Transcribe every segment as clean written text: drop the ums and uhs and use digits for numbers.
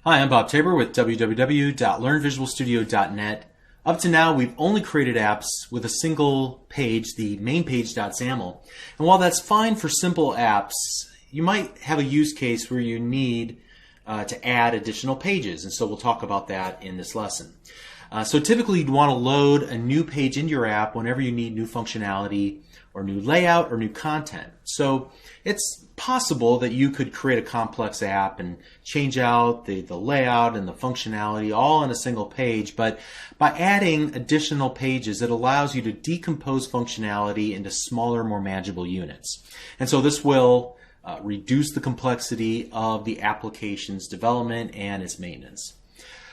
Hi, I'm Bob Tabor with www.learnvisualstudio.net. Up to now, we've only created apps with a single page, the main page.xaml. And while that's fine for simple apps, you might have a use case where you need to add additional pages, and so we'll talk about that in this lesson. So typically you'd want to load a new page into your app whenever you need new functionality or new layout or new content. So it's possible that you could create a complex app and change out the layout and the functionality all on a single page, but by adding additional pages, it allows you to decompose functionality into smaller, more manageable units. And so this will reduce the complexity of the application's development and its maintenance.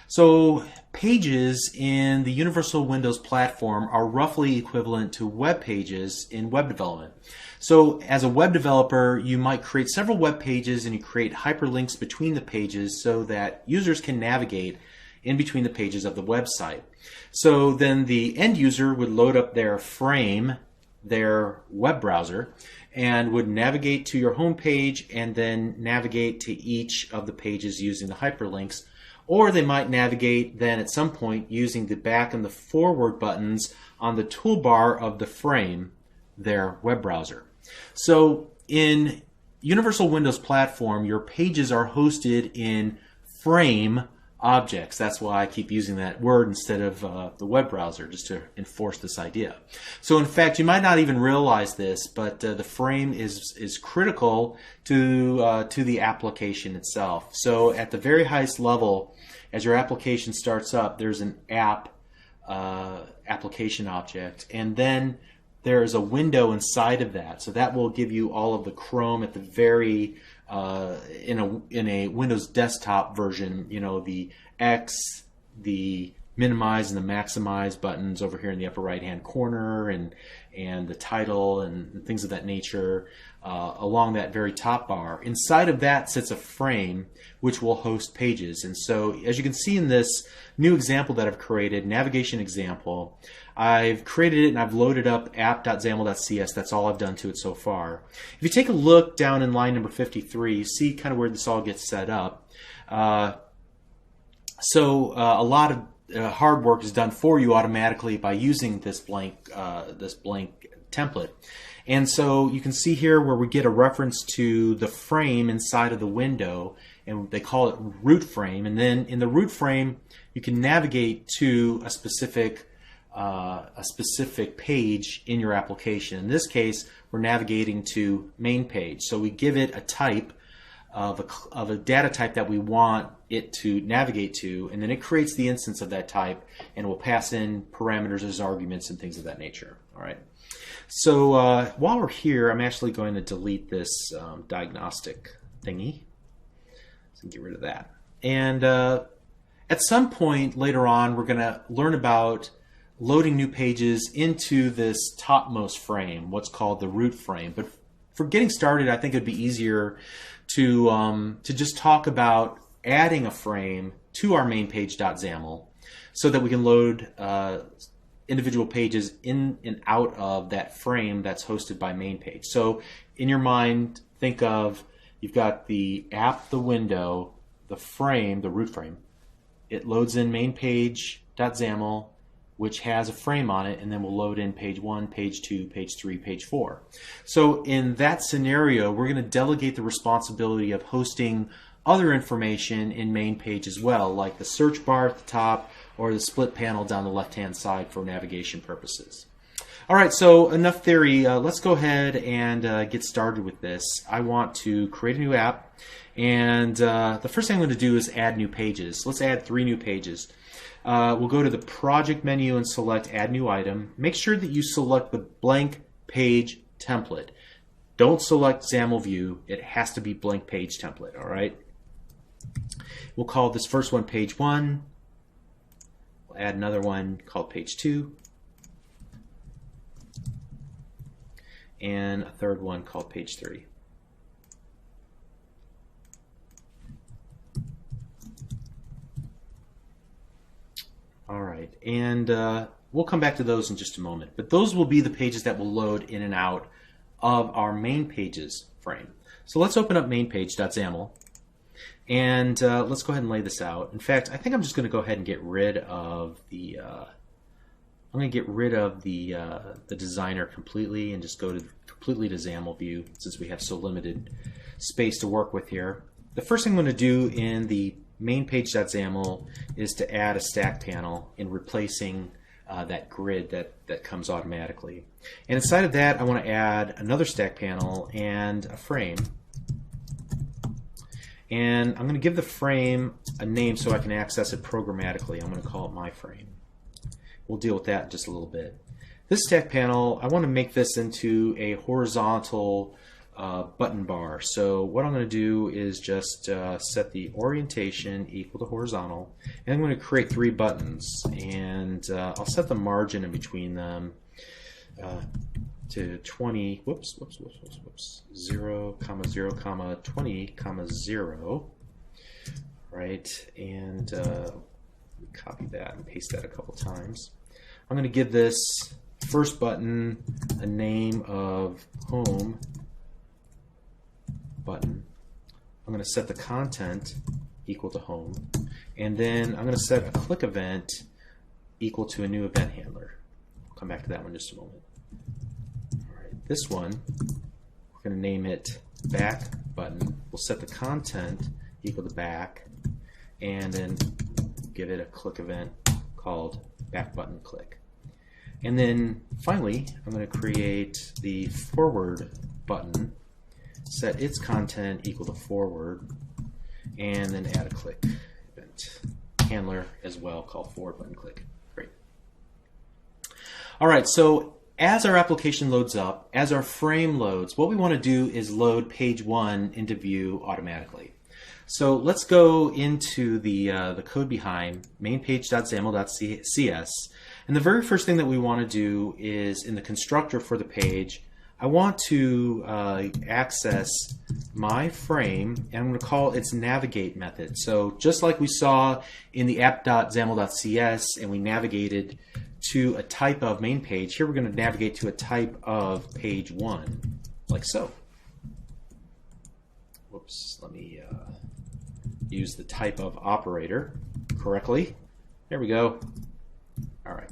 So pages in the Universal Windows platform are roughly equivalent to web pages in web development. So as a web developer, you might create several web pages and you create hyperlinks between the pages so that users can navigate in between the pages of the website. So then the end user would load up their frame, their web browser, and would navigate to your home page and then navigate to each of the pages using the hyperlinks. Or they might navigate then at some point using the back and the forward buttons on the toolbar of the frame, their web browser. So in Universal Windows Platform, your pages are hosted in frame objects. That's why I keep using that word instead of the web browser, just to enforce this idea. So in fact, you might not even realize this, but the frame is critical to the application itself. So at the very highest level, as your application starts up, there's an application object, and then there is a window inside of that. So that will give you all of the Chrome at the very in a Windows desktop version, you know, the X, the minimize and the maximize buttons over here in the upper right hand corner, and the title and things of that nature along that very top bar. Inside of that sits a frame which will host pages. And so as you can see in this new example that I've created, navigation example, I've created it and I've loaded up app.xaml.cs. That's all I've done to it so far. If you take a look down in line number 53, you see kind of where this all gets set up. So a lot of hard work is done for you automatically by using this blank template. And so you can see here where we get a reference to the frame inside of the window, and they call it root frame. And then in the root frame, you can navigate to a specific page in your application. In this case, we're navigating to main page. So we give it a type of a data type that we want it to navigate to, and then it creates the instance of that type, and will pass in parameters as arguments and things of that nature. All right. So while we're here, I'm actually going to delete this diagnostic thingy. So get rid of that. And at some point later on, we're going to learn about loading new pages into this topmost frame, what's called the root frame. But for getting started, I think it'd be easier to just talk about adding a frame to our main page.xaml so that we can load individual pages in and out of that frame that's hosted by main page. So in your mind, think of, you've got the app, the window, the frame, the root frame. It loads in main page.xaml, which has a frame on it, and then we'll load in page 1, page 2, page 3, page 4. So in that scenario, we're going to delegate the responsibility of hosting other information in main page as well, like the search bar at the top or the split panel down the left-hand side for navigation purposes. All right, so enough theory. Let's go ahead and get started with this. I want to create a new app, and the first thing I'm going to do is add new pages. Let's add 3 new pages. We'll go to the project menu and select add new item. Make sure that you select the blank page template. Don't select XAML view. It has to be blank page template. All right. We'll call this first one page 1. We'll add another one called page 2. And a third one called page 3. All right, and we'll come back to those in just a moment. But those will be the pages that will load in and out of our main pages frame. So let's open up mainpage.xaml, And let's go ahead and lay this out. In fact, I think I'm just going to go ahead and get rid of the the designer completely and just go to completely to XAML view since we have so limited space to work with here. The first thing I'm going to do in the main page.xaml is to add a stack panel in replacing that grid that comes automatically. And inside of that, I want to add another stack panel and a frame. And I'm going to give the frame a name so I can access it programmatically. I'm going to call it my frame. We'll deal with that in just a little bit. This stack panel, I want to make this into a horizontal button bar. So what I'm going to do is just set the orientation equal to horizontal, and I'm going to create 3 buttons, and I'll set the margin in between them to 20, 0, 0, 20, 0, right, and copy that and paste that a couple times. I'm going to give this first button a name of home button. I'm going to set the content equal to home, and then I'm going to set a click event equal to a new event handler. I'll come back to that one in just a moment. All right, this one, we're going to name it back button. We'll set the content equal to back, and then give it a click event called back button click. And then finally, I'm going to create the forward button, set its content equal to forward, and then add a click event handler as well called forward button click. Great. All right, so as our application loads up, as our frame loads, what we want to do is load page 1 into view automatically. So let's go into the code behind mainpage.xaml.cs, and the very first thing that we want to do is in the constructor for the page, I want to access my frame, and I'm going to call its navigate method. So just like we saw in the app.xaml.cs and we navigated to a type of main page, here we're going to navigate to a type of page 1, like so. Whoops, let me use the type of operator correctly. There we go. All right.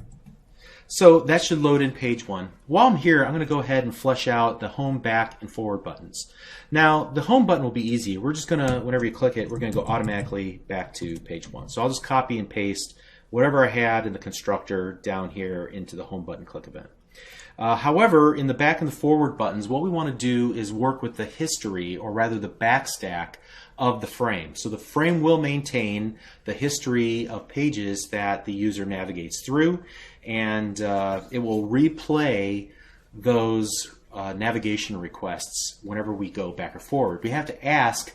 So that should load in page 1. While I'm here, I'm going to go ahead and flesh out the home, back, and forward buttons. Now, the home button will be easy. We're just going to, whenever you click it, we're going to go automatically back to page 1. So I'll just copy and paste whatever I had in the constructor down here into the home button click event. However, in the back and the forward buttons, what we want to do is work with the history, or rather the backstack of the frame. So the frame will maintain the history of pages that the user navigates through, and it will replay those navigation requests whenever we go back or forward. We have to ask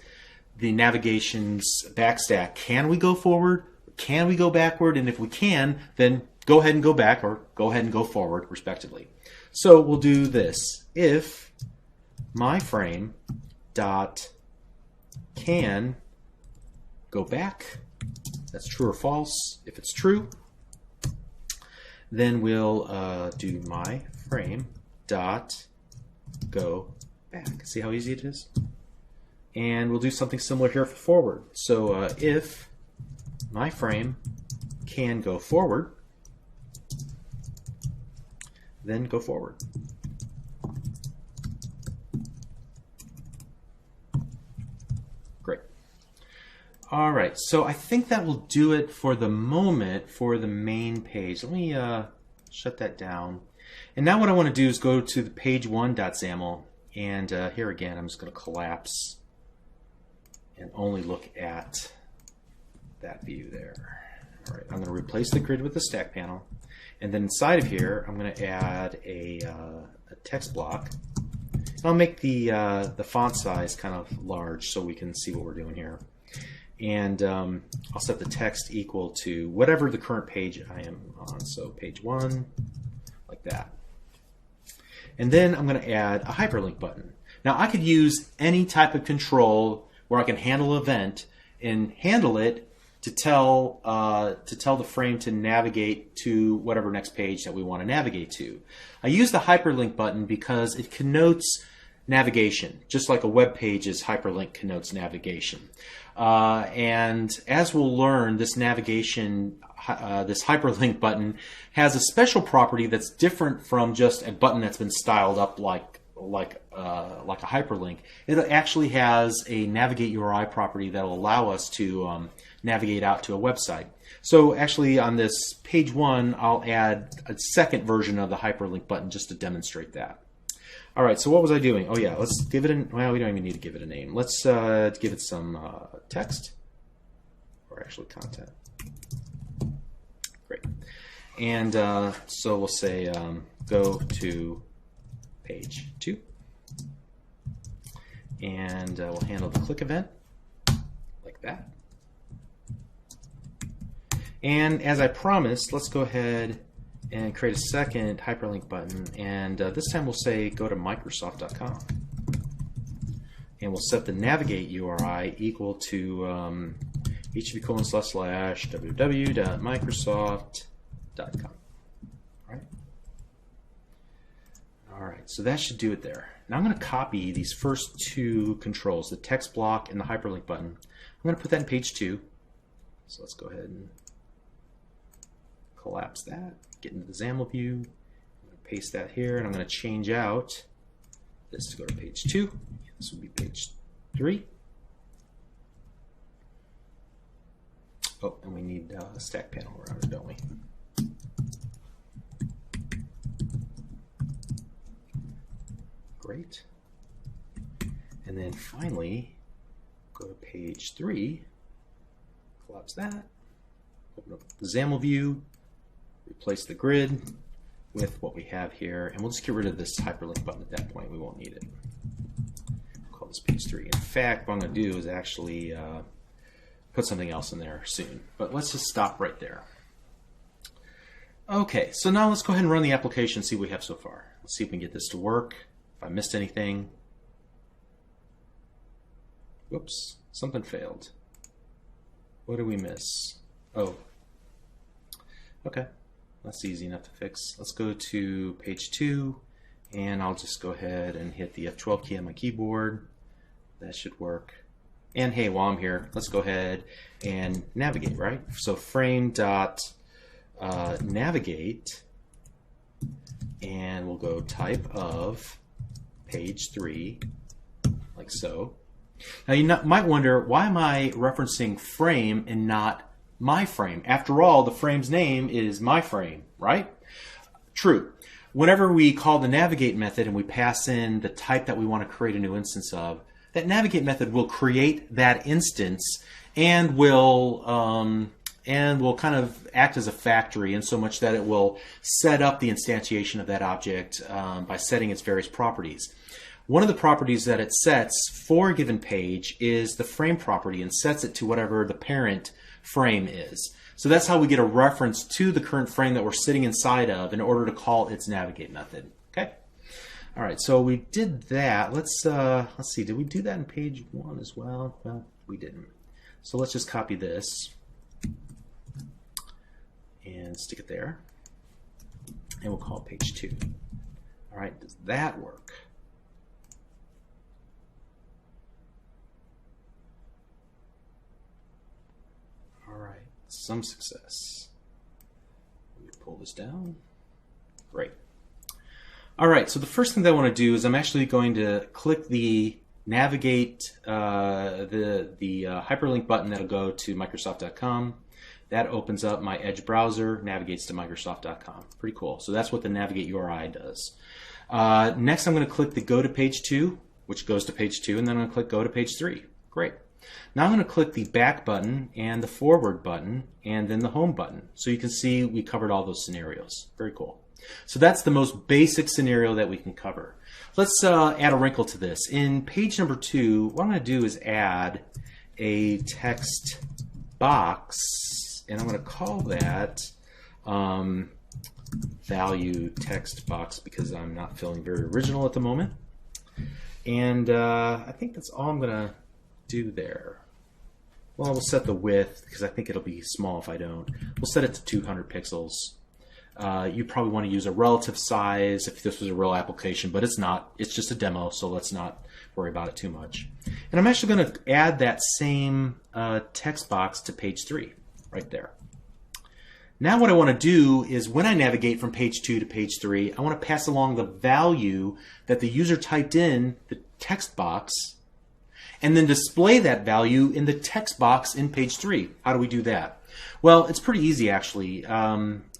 the navigation's backstack, can we go forward? Can we go backward? And if we can, then go ahead and go back, or go ahead and go forward, respectively. So we'll do this. If my frame dot can go back, that's true or false. If it's true, then we'll do my frame dot go back. See how easy it is? And we'll do something similar here for forward. So if my frame can go forward, then go forward. Great. All right, so I think that will do it for the moment for the main page. Let me shut that down. And now what I want to do is go to the page1.xaml, and here again I'm just going to collapse and only look at that view there. All right, I'm going to replace the grid with the stack panel, and then inside of here I'm going to add a text block. And I'll make the font size kind of large so we can see what we're doing here. And I'll set the text equal to whatever the current page I am on, so page 1, like that. And then I'm going to add a hyperlink button. Now I could use any type of control where I can handle an event and handle it to tell the frame to navigate to whatever next page that we want to navigate to. I use the hyperlink button because it connotes navigation, just like a web page's hyperlink connotes navigation. And as we'll learn, this navigation, this hyperlink button has a special property that's different from just a button that's been styled up like a hyperlink. It actually has a navigate URI property that will allow us to navigate out to a website. So actually on this page 1, I'll add a second version of the hyperlink button just to demonstrate that. All right, so what was I doing? Oh yeah, let's give it well, we don't even need to give it a name. Let's give it some text, or actually content. Great. And so we'll say go to page 2. And we'll handle the click event like that. And as I promised, let's go ahead and create a second hyperlink button. And this time we'll say go to Microsoft.com. And we'll set the navigate URI equal to http://www.microsoft.com. All right, so that should do it there. Now I'm going to copy these first 2 controls, the text block and the hyperlink button. I'm going to put that in page 2. So let's go ahead and collapse that, get into the XAML view. I'm going to paste that here, and I'm going to change out this to go to page 2. This will be page 3. Oh, and we need a stack panel around it, don't we? Great. And then finally, go to page 3, collapse that, open up the XAML view, replace the grid with what we have here, and we'll just get rid of this hyperlink button at that point. We won't need it. We'll call this page 3. In fact, what I'm going to do is actually put something else in there soon, but let's just stop right there. Okay, so now let's go ahead and run the application and see what we have so far. Let's see if we can get this to work. If I missed anything. Whoops, something failed. What did we miss? Oh, okay, that's easy enough to fix. Let's go to page 2, and I'll just go ahead and hit the F12 key on my keyboard. That should work. And hey, while I'm here, let's go ahead and navigate, right? So frame.navigate, and we'll go type of page 3, like so. Now you might wonder, why am I referencing frame and not my frame? After all, the frame's name is my frame, right? True. Whenever we call the navigate method and we pass in the type that we want to create a new instance of, that navigate method will create that instance and will kind of act as a factory, in so much that it will set up the instantiation of that object by setting its various properties. One of the properties that it sets for a given page is the frame property, and sets it to whatever the parent frame is. So that's how we get a reference to the current frame that we're sitting inside of in order to call its navigate method. Okay. All right. So we did that. Let's see. Did we do that in page 1 as well? Well, we didn't. So let's just copy this and stick it there, and we'll call it page 2. All right. Does that work? Some success. Let me pull this down. Great. All right, so the first thing that I want to do is I'm actually going to click the navigate, the hyperlink button that'll go to Microsoft.com. That opens up my Edge browser, navigates to Microsoft.com. Pretty cool. So that's what the navigate URI does. Next, I'm going to click the go to page 2, which goes to page 2, and then I'm going to click go to page 3. Great. Now I'm going to click the back button and the forward button and then the home button. So you can see we covered all those scenarios. Very cool. So that's the most basic scenario that we can cover. Let's add a wrinkle to this. In page number 2, what I'm going to do is add a text box, and I'm going to call that value text box, because I'm not feeling very original at the moment. And I think that's all I'm going to do there. Well, we'll set the width, because I think it'll be small if I don't. We'll set it to 200 pixels. You probably want to use a relative size if this was a real application, but it's not. It's just a demo, so let's not worry about it too much. And I'm actually going to add that same text box to page 3 right there. Now what I want to do is when I navigate from page 2 to page 3, I want to pass along the value that the user typed in the text box and then display that value in the text box in page 3. How do we do that? Well, it's pretty easy actually.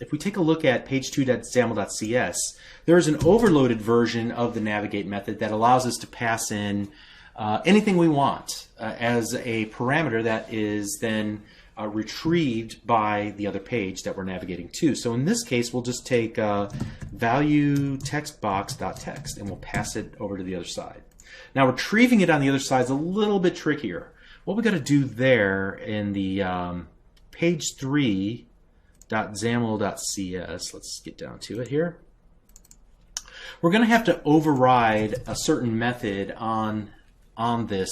If we take a look at page2.xaml.cs, there's an overloaded version of the navigate method that allows us to pass in anything we want as a parameter that is then retrieved by the other page that we're navigating to. So in this case, we'll just take value text box.text and we'll pass it over to the other side. Now retrieving it on the other side is a little bit trickier. What we got to do there in the page3.xaml.cs, let's get down to it here. We're going to have to override a certain method on this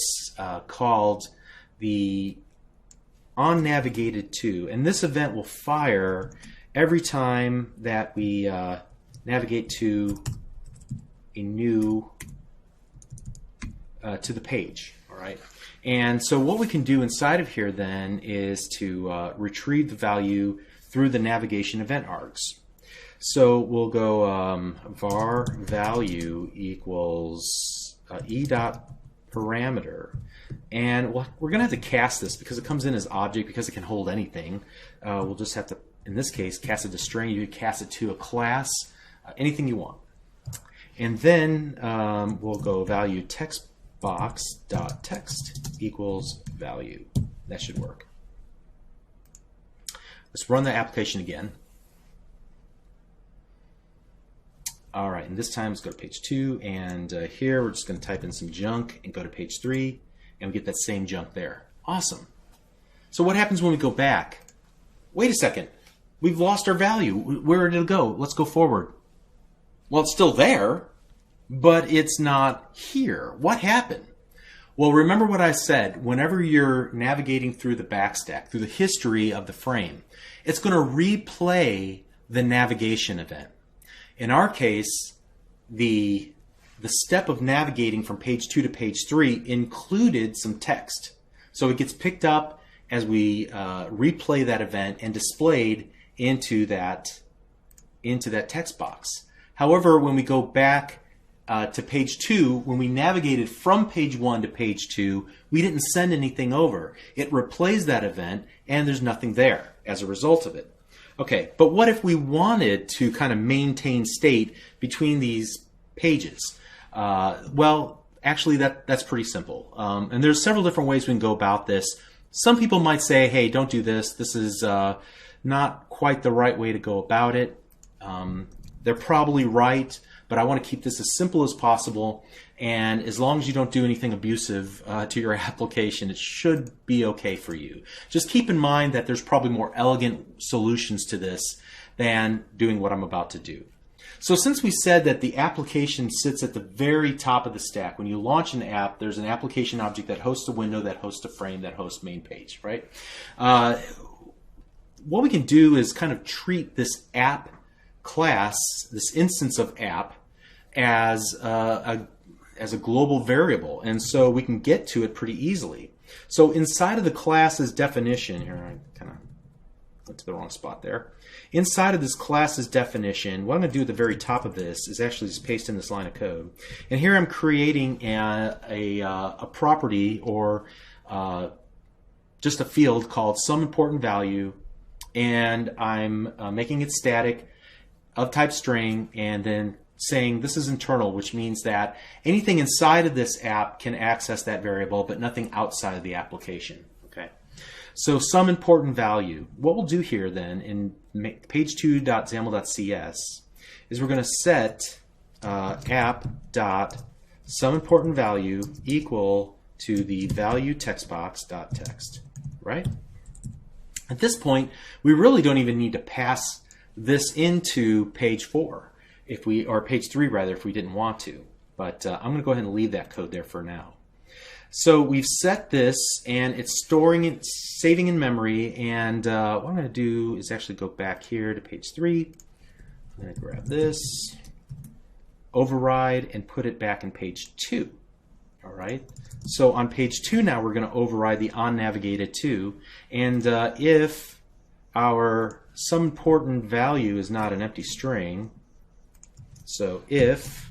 called the onNavigated_to, and this event will fire every time that we navigate to a new to the page. All right, and so what we can do inside of here then is to retrieve the value through the navigation event args. So we'll go var value equals e.parameter. And we're going to have to cast this because it comes in as object, because it can hold anything. We'll just have to, in this case, cast it to string. You can cast it to a class, anything you want. And then we'll go value text box.text equals value. That should work. Let's run the application again. All right, and this time let's go to page 2, and here we're just going to type in some junk and go to page 3, and we get that same junk there. Awesome. So what happens when we go back? Wait a second. We've lost our value. Where did it go? Let's go forward. Well, it's still there, but it's not here. What happened? Well, remember what I said. Whenever you're navigating through the backstack, through the history of the frame, it's going to replay the navigation event. In our case, the step of navigating from page 2 to page 3 included some text. So it gets picked up as we replay that event and displayed into that text box. However, when we go back to page 2, when we navigated from page 1 to page 2, we didn't send anything over. It replays that event and there's nothing there as a result of it. Okay, but what if we wanted to kind of maintain state between these pages? Well, actually that's pretty simple. And there's several different ways we can go about this. Some people might say, hey, don't do this. This is not quite the right way to go about it. They're probably right, but I want to keep this as simple as possible. And as long as you don't do anything abusive to your application, it should be okay for you. Just keep in mind that there's probably more elegant solutions to this than doing what I'm about to do. So since we said that the application sits at the very top of the stack, when you launch an app, there's an application object that hosts a window, that hosts a frame, that hosts main page, right? What we can do is kind of treat this app class, this instance of app, as a global variable, and so we can get to it pretty easily. So inside of the class's definition, here I kind of went to the wrong spot there. Inside of this class's definition, what I'm going to do at the very top of this is actually just paste in this line of code. And here I'm creating a property or just a field called SomeImportantValue, and I'm making it static of type string, and then saying this is internal, which means that anything inside of this app can access that variable, but nothing outside of the application. Okay, so SomeImportantValue. What we'll do here then in page2.xaml.cs is we're going to set app.SomeImportantValue equal to the value textbox.text. Right? At this point, we really don't even need to pass this into page 4. Or page 3 rather, if we didn't want to. But I'm going to go ahead and leave that code there for now. So we've set this, and it's storing it, saving in memory, and what I'm going to do is actually go back here to page 3, I'm going to grab this, override, and put it back in page 2. All right. So on page 2 now we're going to override the onNavigated2, and if our some important value is not an empty string, so if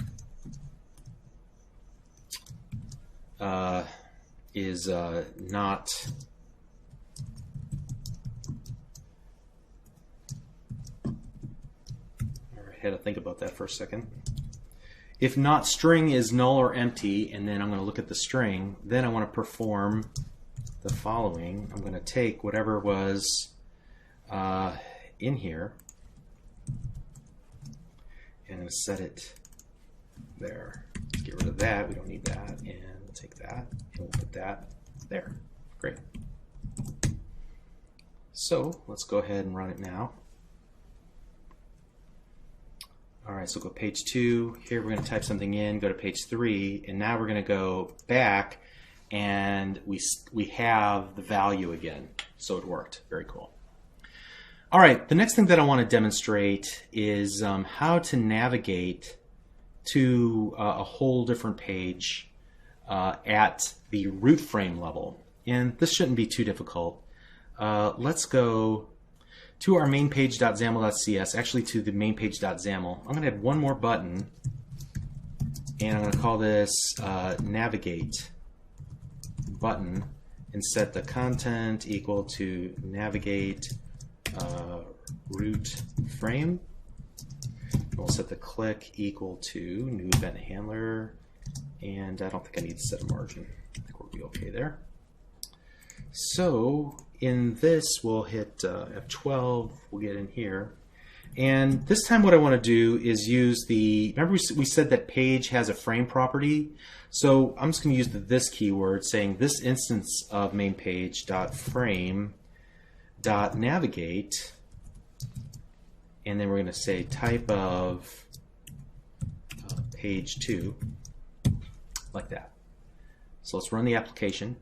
is not I had to think about that for a second. If not string is null or empty, and then I'm going to look at the string, then I want to perform the following. I'm going to take whatever was in here, and I'm going to set it there. Let's get rid of that. We don't need that. And we'll take that, and we'll put that there. Great. So let's go ahead and run it now. All right, so go page 2. Here we're going to type something in, go to page 3, and now we're going to go back, and we have the value again. So it worked. Very cool. All right, the next thing that I want to demonstrate is how to navigate to a whole different page at the root frame level. And this shouldn't be too difficult. Let's go to our mainpage.xaml.cs, actually to the mainpage.xaml. I'm going to add one more button, and I'm going to call this navigate button, and set the content equal to navigate root frame. We'll set the click equal to new event handler, and I don't think I need to set a margin. I think we'll be okay there. So in this, we'll hit F12, we'll get in here. And this time what I want to do is use the, remember we said that page has a frame property? So I'm just going to use the this keyword saying this instance of mainpage.frame.navigate, and then we're going to say type of page 2, like that. So let's run the application.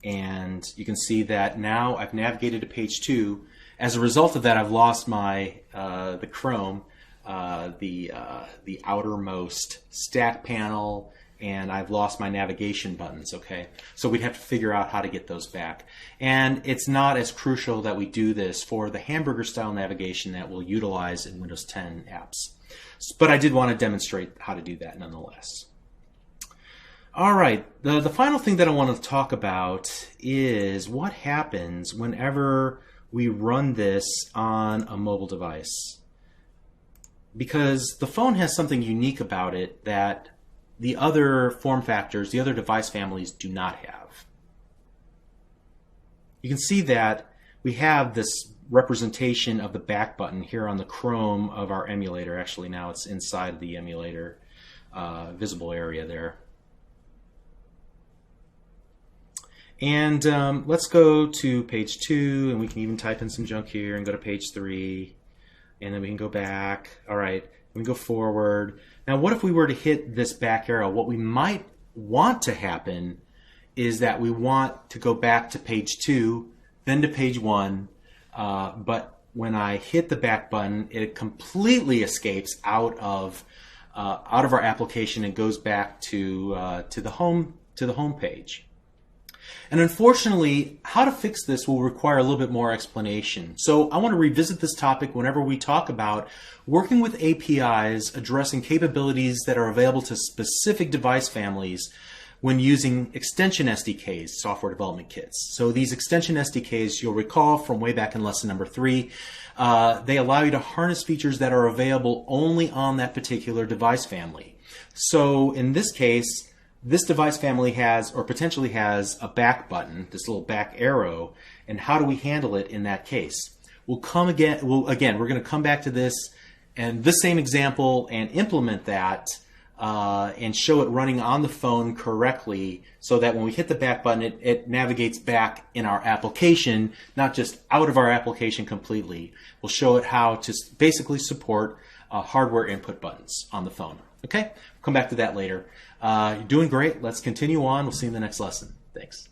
And you can see that now I've navigated to page 2. As a result of that, I've lost my the Chrome, the outermost stack panel, and I've lost my navigation buttons. Okay, so we'd have to figure out how to get those back. And it's not as crucial that we do this for the hamburger style navigation that we'll utilize in Windows 10 apps. But I did want to demonstrate how to do that nonetheless. All right, the final thing that I want to talk about is what happens whenever we run this on a mobile device. Because the phone has something unique about it that the other form factors, the other device families do not have. You can see that we have this representation of the back button here on the Chrome of our emulator. Actually, now it's inside the emulator visible area there. And let's go to page 2, and we can even type in some junk here and go to page 3, and then we can go back. All right, we can go forward. Now, what if we were to hit this back arrow? What we might want to happen is that we want to go back to page 2, then to page 1, but when I hit the back button, it completely escapes out of our application and goes back to the home page. And unfortunately, how to fix this will require a little bit more explanation. So I want to revisit this topic whenever we talk about working with APIs addressing capabilities that are available to specific device families when using extension SDKs, software development kits. So these extension SDKs, you'll recall from way back in lesson number 3, they allow you to harness features that are available only on that particular device family. So in this case, this device family has, or potentially has, a back button, this little back arrow, and how do we handle it in that case? We're going to come back to this and this same example and implement that and show it running on the phone correctly so that when we hit the back button, it navigates back in our application, not just out of our application completely. We'll show it how to basically support hardware input buttons on the phone. Okay, we'll come back to that later. You're doing great. Let's continue on. We'll see you in the next lesson. Thanks.